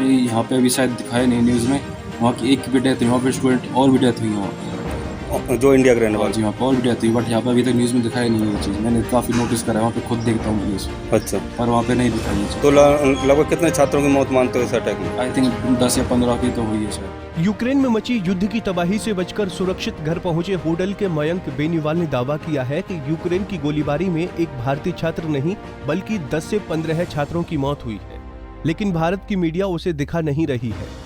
कि यहाँ पे अभी शायद दिखाया नहीं न्यूज़ में, वहाँ की एक की भी डेथ हुई, वहाँ पे स्टूडेंट और भी डेथ हुई वहाँ पे। जो इंडिया के रहने हाँ वाले। जी, वहाँ पे और भी डेथ हुई, बट यहाँ पे अभी तक न्यूज़ में दिखाया नहीं है ये चीज़। मैंने काफ़ी नोटिस करा है, वहाँ पे खुद देखता हूँ न्यूज़, अच्छा, पर वहाँ पे नहीं दिखाई ये चीज़। तो लगभग कितने छात्रों की मौत मानते हो इस अटैक में? आई थिंक 10 या 15 की तो हुई है शायद। यूक्रेन में मची युद्ध की तबाही से बचकर सुरक्षित घर पहुंचे होडल के मयंक बेनीवाल ने दावा किया है कि यूक्रेन की गोलीबारी में एक भारतीय छात्र नहीं बल्कि 10 से 15 छात्रों की मौत हुई है, लेकिन भारत की मीडिया उसे दिखा नहीं रही है।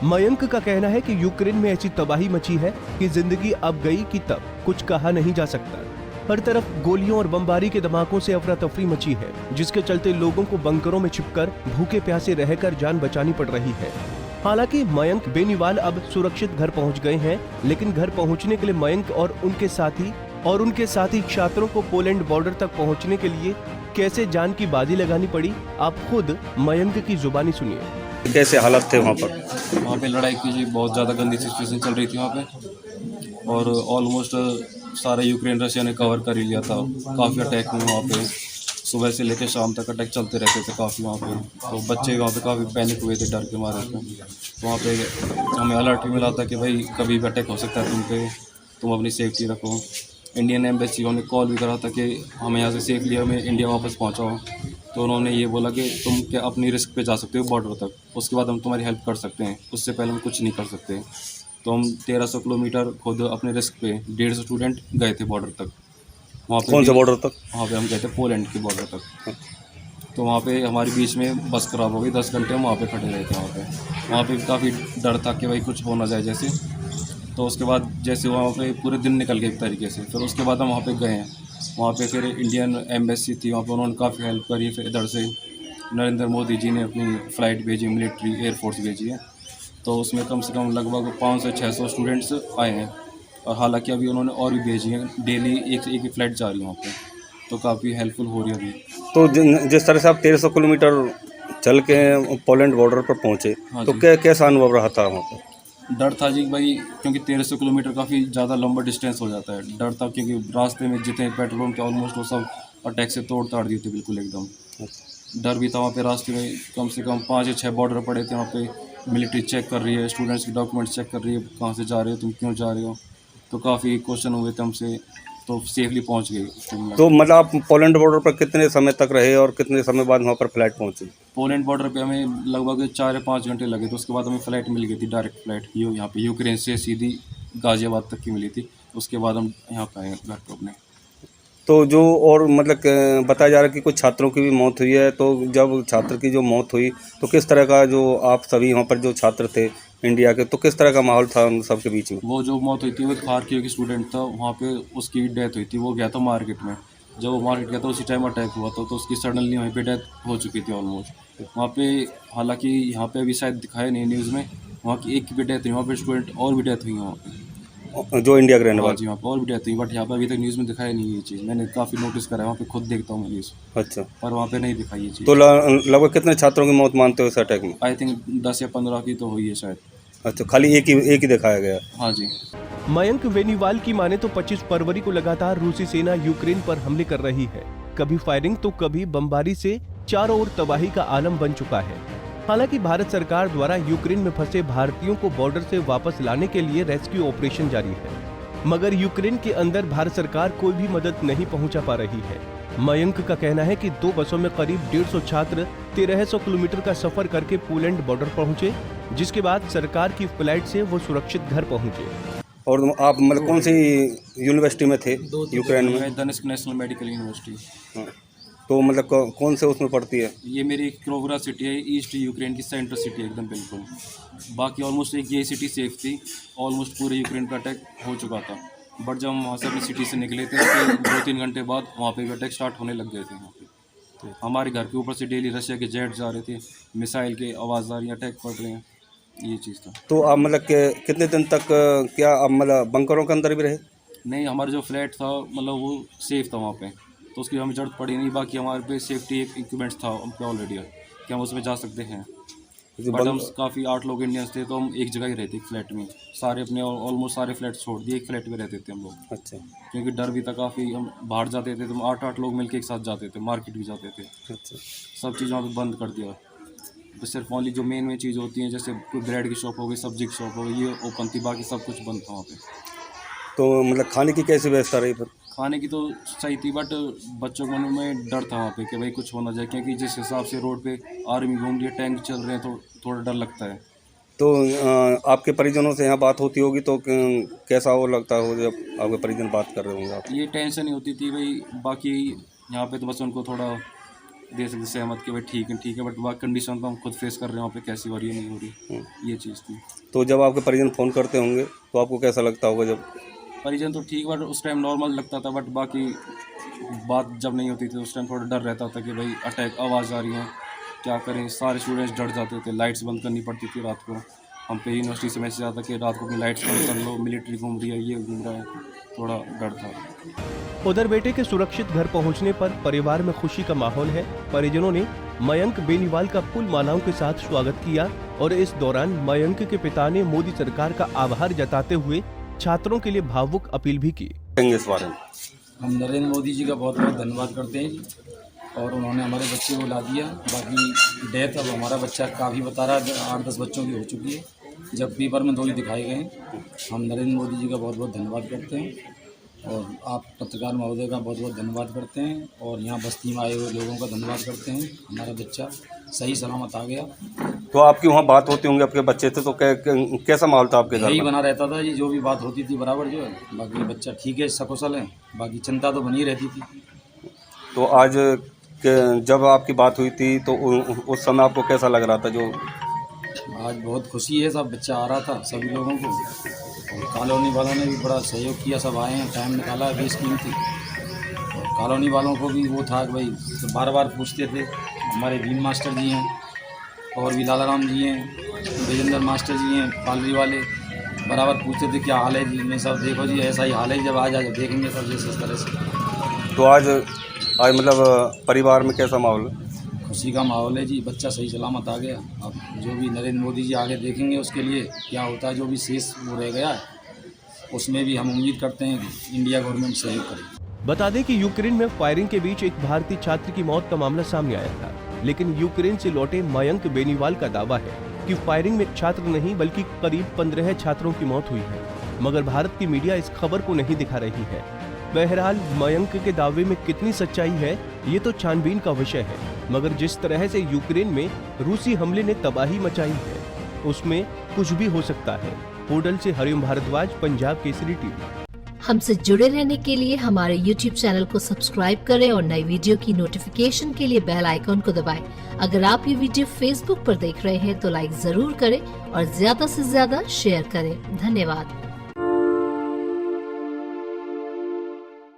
मयंक का कहना है कि यूक्रेन में ऐसी तबाही मची है कि जिंदगी अब गई कि तब कुछ कहा नहीं जा सकता। हर तरफ गोलियों और बमबारी के धमाकों से अफरा तफरी मची है, जिसके चलते लोगों को बंकरों में छिपकर भूखे प्यासे रहकर जान बचानी पड़ रही है। हालांकि मयंक बेनीवाल अब सुरक्षित घर पहुंच गए हैं, लेकिन घर पहुंचने के लिए मयंक और उनके साथी छात्रों को पोलैंड बॉर्डर तक पहुंचने के लिए कैसे जान की बाजी लगानी पड़ी, आप खुद मयंक की जुबानी सुनिए। कैसे हालात थे वहाँ पर? वहाँ पे लड़ाई की जी बहुत ज़्यादा गंदी सिचुएशन चल रही थी वहाँ पे, और ऑलमोस्ट सारा यूक्रेन रशिया ने कवर कर ही लिया था। काफ़ी अटैक हुए वहाँ पे, सुबह से लेकर शाम तक अटैक चलते रहते थे काफ़ी वहाँ पे। तो बच्चे वहाँ पे काफ़ी पैनिक हुए थे डर के मारे थे। तो वहाँ पे हमें अलर्ट भी मिला था कि भाई कभी भी अटैक हो सकता है तुम पे, तुम अपनी सेफ्टी रखो। इंडियन एम्बेसी ने कॉल भी करा था कि हमें यहाँ से सेफली हमें इंडिया वापस पहुँचाओ। तो उन्होंने ये बोला कि तुम क्या अपनी रिस्क पे जा सकते हो बॉर्डर तक, उसके बाद हम तुम्हारी हेल्प कर सकते हैं, उससे पहले हम कुछ नहीं कर सकते। तो हम 1300 किलोमीटर खुद अपने रिस्क पे 150 स्टूडेंट गए थे बॉर्डर तक। वहाँ पे कौन से भी बॉर्डर तक? वहाँ पे हम गए थे पोलैंड के बॉर्डर तक। तो वहाँ पे हमारे बीच में बस खराब हो गई, 10 घंटे हम वहाँ पे खड़े रहे थे। वहाँ पे काफ़ी डर था कि भाई कुछ हो ना जाए जैसे। तो उसके बाद जैसे वहाँ पे पूरे दिन निकल गए एक तरीके से। फिर उसके बाद हम वहाँ पे गए हैं, वहाँ पे फिर इंडियन एम्बेसी थी वहाँ पे, उन्होंने काफ़ी हेल्प करी। फिर इधर से नरेंद्र मोदी जी ने अपनी फ़्लाइट भेजी, मिलिट्री एयरफोर्स भेजी है। तो उसमें कम से कम लगभग 500 से 600 स्टूडेंट्स आए हैं, और हालांकि अभी उन्होंने और भी भेजी हैं। डेली एक से एक फ़्लाइट जा रही है वहाँ पे, तो काफ़ी हेल्पफुल हो रही है अभी। तो जिस तरह से आप 1300 किलोमीटर चल के पोलैंड बॉर्डर पर पहुँचे, हाँ तो जी। कैसा अनुभव रहा था वहाँ पर? डर था जी भाई, क्योंकि 1300 किलोमीटर काफ़ी ज़्यादा लंबा डिस्टेंस हो जाता है। डर था क्योंकि रास्ते में जितने पेट्रोल पंप थे ऑलमोस्ट वो सब अटैक से तोड़ ताड़ दिए थे बिल्कुल एकदम। डर भी था वहाँ पे। रास्ते में कम से कम 5 या 6 बॉर्डर पड़े थे वहाँ पे। मिलिट्री चेक कर रही है, स्टूडेंट्स के डॉक्यूमेंट्स चेक कर रही है, कहाँ से जा रहे हो तुम, क्यों जा रहे हो। तो काफ़ी क्वेश्चन हुए थे हमसे, तो सेफली पहुँच गए फिनलैंड। तो मतलब आप पोलैंड बॉर्डर पर कितने समय तक रहे और कितने समय बाद वहाँ पर फ्लाइट पहुँची? पोलैंड बॉर्डर पे हमें लगभग 4 या 5 घंटे लगे थे। उसके बाद हमें फ़्लाइट मिल गई थी, डायरेक्ट फ़्लाइट यहाँ पे यूक्रेन से सीधी गाज़ियाबाद तक की मिली थी। उसके बाद हम यहाँ पे आए घर पे अपने। तो जो और मतलब बताया जा रहा है कि कुछ छात्रों की भी मौत हुई है, तो जब छात्र की जो मौत हुई तो किस तरह का, जो आप सभी वहाँ पर जो छात्र थे इंडिया के, तो किस तरह का माहौल था उन सबके बीच में? वो जो मौत हुई थी वो खारकीव की स्टूडेंट था, वहाँ पे उसकी डेथ हुई थी। वो गया था मार्केट में, जब वो मार्केट गया था उसी टाइम अटैक हुआ था, तो उसकी सडनली वहीं पे डेथ हो चुकी थी ऑलमोस्ट वहाँ पे। हालांकि यहाँ पे अभी शायद दिखाया नहीं न्यूज़ में, वहाँ की एक की भी डेथ हुई, वहाँ पे स्टूडेंट और भी डेथ हुई है वहाँ पे। जो इंडिया के रहने हाँ वाले। जी, वहाँ पर और भी डेथ हुई, बट यहाँ पे अभी तक न्यूज़ में दिखाया नहीं ये चीज़। मैंने काफ़ी नोटिस करा है, वहाँ पे खुद देखता हूँ मैं न्यूज़, अच्छा, पर वहाँ पे नहीं दिखाई ये चीज़। तो लगभग कितने छात्रों की मौत मानते हो इस अटैक में? आई थिंक 10 या 15 की तो हुई है शायद। अच्छा, खाली एक ही दिखाया गया? हाँ जी। मयंक बेनीवाल की माने तो 25 फरवरी को लगातार रूसी सेना यूक्रेन पर हमले कर रही है। कभी फायरिंग तो कभी बमबारी से चारों ओर तबाही का आलम बन चुका है। हालांकि भारत सरकार द्वारा यूक्रेन में फंसे भारतीयों को बॉर्डर से वापस लाने के लिए रेस्क्यू ऑपरेशन जारी है, मगर यूक्रेन के अंदर भारत सरकार कोई भी मदद नहीं पहुंचा पा रही है। मयंक का कहना है कि 2 बसों में करीब 150 छात्र 1300 किलोमीटर का सफर करके पोलैंड बॉर्डर पहुंचे, जिसके बाद सरकार की फ्लाइट से वो सुरक्षित घर पहुंचे। और आप मतलब कौन सी यूनिवर्सिटी में थे यूक्रेन में? मैं दनिस्क नेशनल मेडिकल यूनिवर्सिटी। हाँ। तो मतलब कौन से उसमें पढ़ती है? ये मेरी क्रोवरा सिटी है, ईस्ट यूक्रेन की सेंटर सिटी है एकदम बिल्कुल। बाकी ऑलमोस्ट एक ये सिटी सेफ थी, ऑलमोस्ट पूरे यूक्रेन पर अटैक हो चुका था। बट जब हम वहाँ से अपनी सिटी से निकले थे उसके 2-3 घंटे बाद वहाँ पे भी अटैक स्टार्ट होने लग गए थे वहाँ पे। तो हमारे घर के ऊपर से डेली रशिया के जेट जा रहे थे, मिसाइल के आवाज़ आ रही है, अटैक पड़ रहे हैं, ये चीज़ था। तो आप मतलब कितने दिन तक क्या आप मतलब बंकरों के अंदर भी रहे? नहीं, हमारा जो फ्लैट था मतलब वो सेफ़ था वहाँ पे, तो उसकी हमें ज़रूरत पड़ी नहीं। बाकी हमारे पे सेफ्टी इक्विपमेंट्स था हम पे ऑलरेडी, कि हम उसमें जा सकते हैं। जो बट हम काफ़ी 8 लोग इंडियंस थे, तो हम एक जगह ही रहते एक फ्लैट में। सारे अपने ऑलमोस्ट सारे फ्लैट छोड़ दिए, एक फ्लैट में रहते थे हम लोग। अच्छा, क्योंकि डर भी था काफ़ी, हम बाहर जाते थे तो 8-8 लोग मिलके एक साथ जाते थे, मार्केट भी जाते थे। अच्छा। सब चीज़ वहाँ पे बंद कर दिया। तो सिर्फ ओनली जो मेन चीज़ होती हैं, जैसे कोई ब्रेड की शॉप हो गई, सब्जी की शॉप हो गई, ये ओपन थी, बाकी सब कुछ बंद था वहाँ पे। तो मतलब खाने की कैसी व्यवस्था रही फिर? खाने की तो सही थी, बट बच्चों के मन में डर था वहाँ पे कि भाई कुछ होना चाहिए, क्योंकि जिस हिसाब से रोड पे आर्मी घूम रही है, टैंक चल रहे हैं, तो थोड़ा डर लगता है। तो आपके परिजनों से यहाँ बात होती होगी तो कैसा वो लगता हो जब आपके परिजन बात कर रहे होंगे आप? ये टेंशन ही होती थी भाई, बाकी यहाँ पे तो बस उनको थोड़ा दे सकते सहमत कि भाई ठीक है, बट बाकी कंडीशन तो हम खुद फेस कर रहे हैं वहाँ पे, कैसी हो रही है नहीं हो रही, ये चीज़ थी। तो जब आपके परिजन फ़ोन करते होंगे तो आपको कैसा लगता होगा? जब परिजन तो ठीक, बट उस टाइम नॉर्मल लगता था, बट बाकी बात जब नहीं होती थी उस टाइम थोड़ा डर रहता था कि भाई अटैक आवाज़ आ रही है, क्या करें। सारे स्टूडेंट्स डर जाते थे, लाइट्स बंद करनी पड़ती थी रात को। हम पे यूनिवर्सिटी से मैसेज आता कि रात को अपनी लाइट्स बंद कर लो, मिलिट्री घूम रही है, ये घूम रहा है, थोड़ा डर था। उधर बेटे के सुरक्षित घर पहुंचने पर परिवार में खुशी का माहौल है। परिजनों ने मयंक बेनीवाल का फूल मालाओं के साथ स्वागत किया और इस दौरान मयंक के पिता ने मोदी सरकार का आभार जताते हुए छात्रों के लिए भावुक अपील भी की। इस बारे में हम नरेंद्र मोदी जी का बहुत बहुत धन्यवाद करते हैं जी, और उन्होंने हमारे बच्चे को ला दिया। बाकी डेथ अब हमारा बच्चा काफ़ी बता रहा है, 8-10 बच्चों की हो चुकी है, जब पेपर में 2 ही दिखाए गए हैं। हम नरेंद्र मोदी जी का बहुत बहुत धन्यवाद करते हैं, और आप पत्रकार महोदय का बहुत बहुत धन्यवाद करते हैं, और यहाँ बस्ती में आए हुए लोगों का धन्यवाद करते हैं। हमारा बच्चा सही सलामत आ गया। तो आपकी वहाँ बात होती होंगी, आपके बच्चे थे तो कैसा माहौल था आपके घर यही में? बना रहता था जी, जो भी बात होती थी बराबर जो है। बाकी बच्चा ठीक है, सकुशल है, बाकी चिंता तो बनी रहती थी। तो आज जब आपकी बात हुई थी तो उस समय आपको कैसा लग रहा था? जो आज बहुत खुशी है, सब बच्चा आ रहा था सभी लोगों को, और कॉलोनी वालों ने भी बड़ा सहयोग किया, सब आए हैं, टाइम निकाला है, बेशकीमती। और कॉलोनी वालों को भी वो था कि भाई तो बार बार पूछते थे। हमारे भीम मास्टर जी हैं, और भी लालाराम जी हैं, विजेंद्र मास्टर जी हैं, पालरी वाले, बराबर पूछते थे क्या हाल है जी। मैं सब देखो जी ऐसा ही हाल है, जब आज देखेंगे सब जैसे इस तरह से। तो आज मतलब परिवार में कैसा माहौल है? खुशी का माहौल है जी, बच्चा सही सलामत आ गया। अब जो भी नरेंद्र मोदी जी आगे देखेंगे उसके लिए क्या होता है, जो भी शेष वो रह गया है उसमें भी हम उम्मीद करते हैं कि इंडिया गवर्नमेंट सहयोग करेगी। बता दें कि यूक्रेन में फायरिंग के बीच एक भारतीय छात्र की मौत का मामला सामने आया था, लेकिन यूक्रेन से लौटे मयंक बेनीवाल का दावा है कि फायरिंग में छात्र नहीं बल्कि करीब 15 छात्रों की मौत हुई है, मगर भारत की मीडिया इस खबर को नहीं दिखा रही है। बहरहाल मयंक के दावे में कितनी सच्चाई है ये तो छानबीन का विषय है, मगर जिस तरह से यूक्रेन में रूसी हमले ने तबाही मचाई है उसमें कुछ भी हो सकता है। होडल से हरिओम भारद्वाज, पंजाब केसरी टीवी। हमसे जुड़े रहने के लिए हमारे YouTube चैनल को सब्सक्राइब करें और नई वीडियो की नोटिफिकेशन के लिए बेल आइकॉन को दबाएं। अगर आप ये वीडियो Facebook पर देख रहे हैं तो लाइक जरूर करें और ज्यादा से ज्यादा शेयर करें। धन्यवाद।